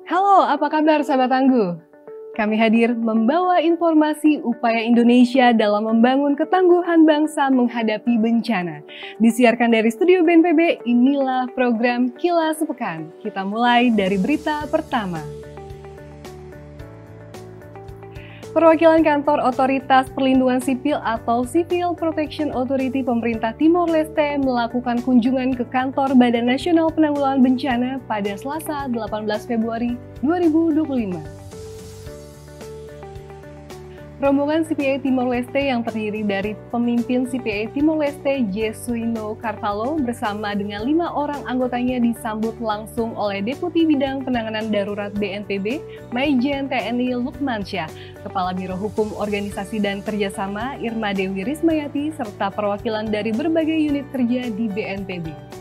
Halo, apa kabar sahabat tangguh? Kami hadir membawa informasi upaya Indonesia dalam membangun ketangguhan bangsa menghadapi bencana. Disiarkan dari studio BNPB, inilah program Kilas Sepekan. Kita mulai dari berita pertama. Perwakilan Kantor Otoritas Perlindungan Sipil atau Civil Protection Authority pemerintah Timor Leste melakukan kunjungan ke kantor Badan Nasional Penanggulangan Bencana pada Selasa 18 Februari 2025. Rombongan CPA Timor Leste yang terdiri dari pemimpin CPA Timor Leste Jesuino Carvalho bersama dengan 5 orang anggotanya disambut langsung oleh Deputi Bidang Penanganan Darurat BNPB, Maijen TNI Lukmansyah, Kepala Biro Hukum Organisasi dan Kerjasama Irma Dewi Rismayati, serta perwakilan dari berbagai unit kerja di BNPB.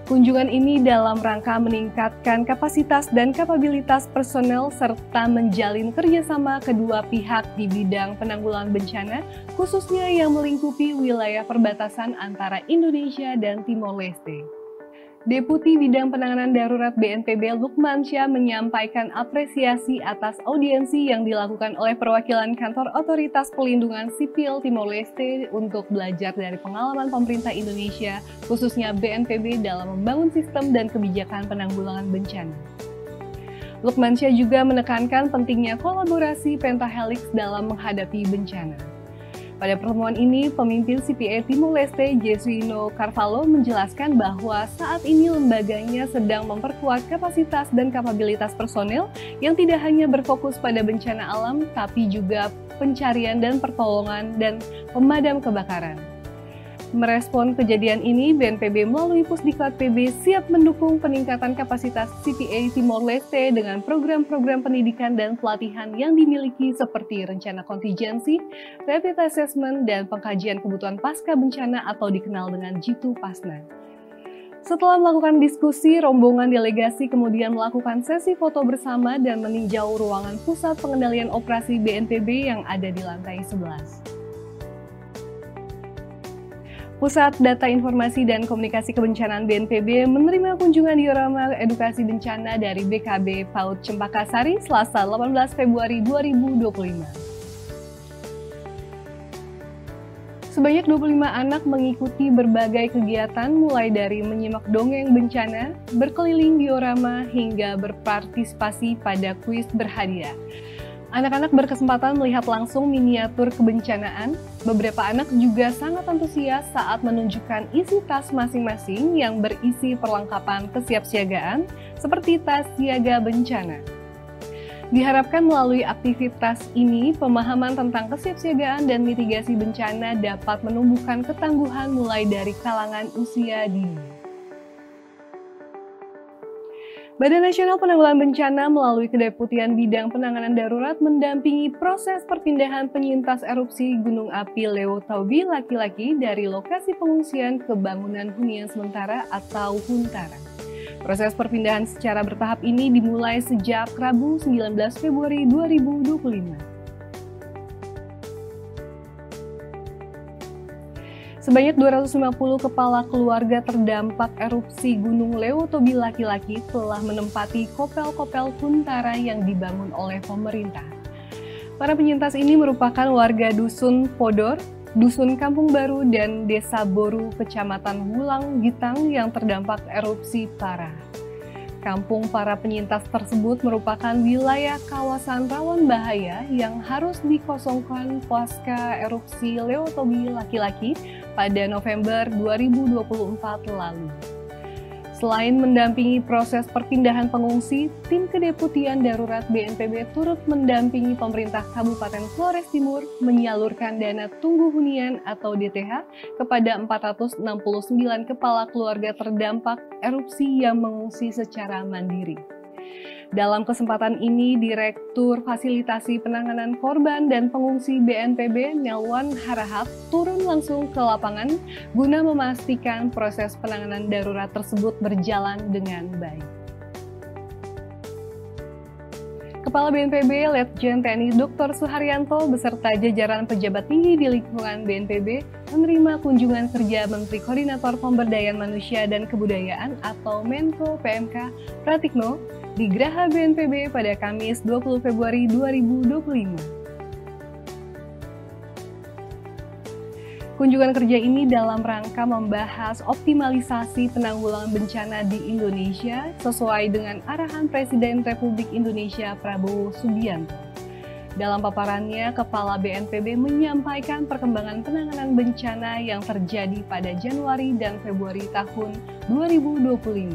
Kunjungan ini dalam rangka meningkatkan kapasitas dan kapabilitas personel serta menjalin kerjasama kedua pihak di bidang penanggulangan bencana, khususnya yang melingkupi wilayah perbatasan antara Indonesia dan Timor Leste. Deputi Bidang Penanganan Darurat BNPB Lukmansyah menyampaikan apresiasi atas audiensi yang dilakukan oleh perwakilan Kantor Otoritas Pelindungan Sipil Timor Leste untuk belajar dari pengalaman pemerintah Indonesia, khususnya BNPB dalam membangun sistem dan kebijakan penanggulangan bencana. Lukmansyah juga menekankan pentingnya kolaborasi pentahelix dalam menghadapi bencana. Pada pertemuan ini, pemimpin CPA Timor Leste Jesuino Carvalho menjelaskan bahwa saat ini lembaganya sedang memperkuat kapasitas dan kapabilitas personel yang tidak hanya berfokus pada bencana alam, tapi juga pencarian dan pertolongan dan pemadam kebakaran. Merespon kejadian ini, BNPB melalui Pusdiklat PB siap mendukung peningkatan kapasitas CPA Timor Leste dengan program-program pendidikan dan pelatihan yang dimiliki seperti rencana kontingensi, rapid assessment, dan pengkajian kebutuhan pasca bencana atau dikenal dengan Jitu Pasna. Setelah melakukan diskusi, rombongan delegasi kemudian melakukan sesi foto bersama dan meninjau ruangan Pusat Pengendalian Operasi BNPB yang ada di lantai 11. Pusat Data Informasi dan Komunikasi Kebencanaan BNPB menerima kunjungan diorama edukasi bencana dari BKB PAUD Cempaka Sari Selasa 18 Februari 2025. Sebanyak 25 anak mengikuti berbagai kegiatan mulai dari menyimak dongeng bencana, berkeliling diorama, hingga berpartisipasi pada kuis berhadiah. Anak-anak berkesempatan melihat langsung miniatur kebencanaan. Beberapa anak juga sangat antusias saat menunjukkan isi tas masing-masing yang berisi perlengkapan kesiapsiagaan seperti tas siaga bencana. Diharapkan melalui aktivitas ini, pemahaman tentang kesiapsiagaan dan mitigasi bencana dapat menumbuhkan ketangguhan mulai dari kalangan usia dini. Badan Nasional Penanggulangan Bencana melalui Kedeputian Bidang Penanganan Darurat mendampingi proses perpindahan penyintas erupsi Gunung Api Lewo-Taubi laki-laki dari lokasi pengungsian ke bangunan hunian sementara atau Huntara. Proses perpindahan secara bertahap ini dimulai sejak Rabu 19 Februari 2025. Sebanyak 250 kepala keluarga terdampak erupsi Gunung Lewo-Taubi laki-laki telah menempati kopel-kopel Huntara yang dibangun oleh pemerintah. Para penyintas ini merupakan warga Dusun Podor, Dusun Kampung Baru, dan Desa Boru, Kecamatan Wulang Gitang yang terdampak erupsi parah. Kampung para penyintas tersebut merupakan wilayah kawasan rawan bahaya yang harus dikosongkan pasca erupsi Lewo-Taubi laki-laki pada November 2024 lalu. Selain mendampingi proses perpindahan pengungsi, tim Kedeputian Darurat BNPB turut mendampingi pemerintah Kabupaten Flores Timur menyalurkan dana tunggu hunian atau DTH kepada 469 kepala keluarga terdampak erupsi yang mengungsi secara mandiri. Dalam kesempatan ini, Direktur Fasilitasi Penanganan Korban dan Pengungsi BNPB Nelwan Harahap turun langsung ke lapangan guna memastikan proses penanganan darurat tersebut berjalan dengan baik. Kepala BNPB Letjen TNI Dr. Suharyanto beserta jajaran pejabat tinggi di lingkungan BNPB menerima kunjungan kerja Menteri Koordinator Pemberdayaan Manusia dan Kebudayaan atau Menko PMK Pratikno di Graha BNPB pada Kamis 20 Februari 2025. Kunjungan kerja ini dalam rangka membahas optimalisasi penanggulangan bencana di Indonesia sesuai dengan arahan Presiden Republik Indonesia Prabowo Subianto. Dalam paparannya, Kepala BNPB menyampaikan perkembangan penanganan bencana yang terjadi pada Januari dan Februari tahun 2025.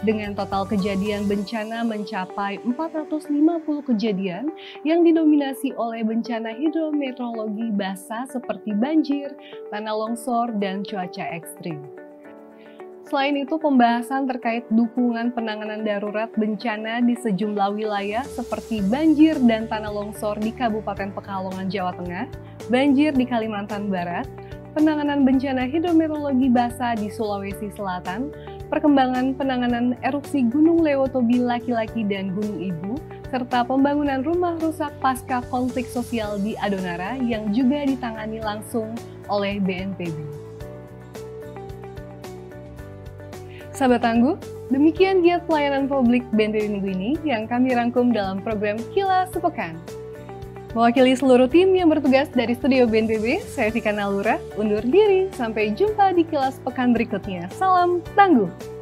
Dengan total kejadian bencana mencapai 450 kejadian yang didominasi oleh bencana hidrometeorologi basah seperti banjir, tanah longsor, dan cuaca ekstrim. Selain itu, pembahasan terkait dukungan penanganan darurat bencana di sejumlah wilayah seperti banjir dan tanah longsor di Kabupaten Pekalongan, Jawa Tengah, banjir di Kalimantan Barat, penanganan bencana hidrometeorologi basah di Sulawesi Selatan, perkembangan penanganan erupsi Gunung Lewotobi Laki-Laki dan Gunung Ibu, serta pembangunan rumah rusak pasca konflik sosial di Adonara yang juga ditangani langsung oleh BNPB. Sahabat Tangguh, demikian giat pelayanan publik BNPB minggu ini yang kami rangkum dalam program Kilas Sepekan. Mewakili seluruh tim yang bertugas dari studio BNPB, saya Vika Nalura, undur diri. Sampai jumpa di Kilas Pekan berikutnya. Salam Tangguh!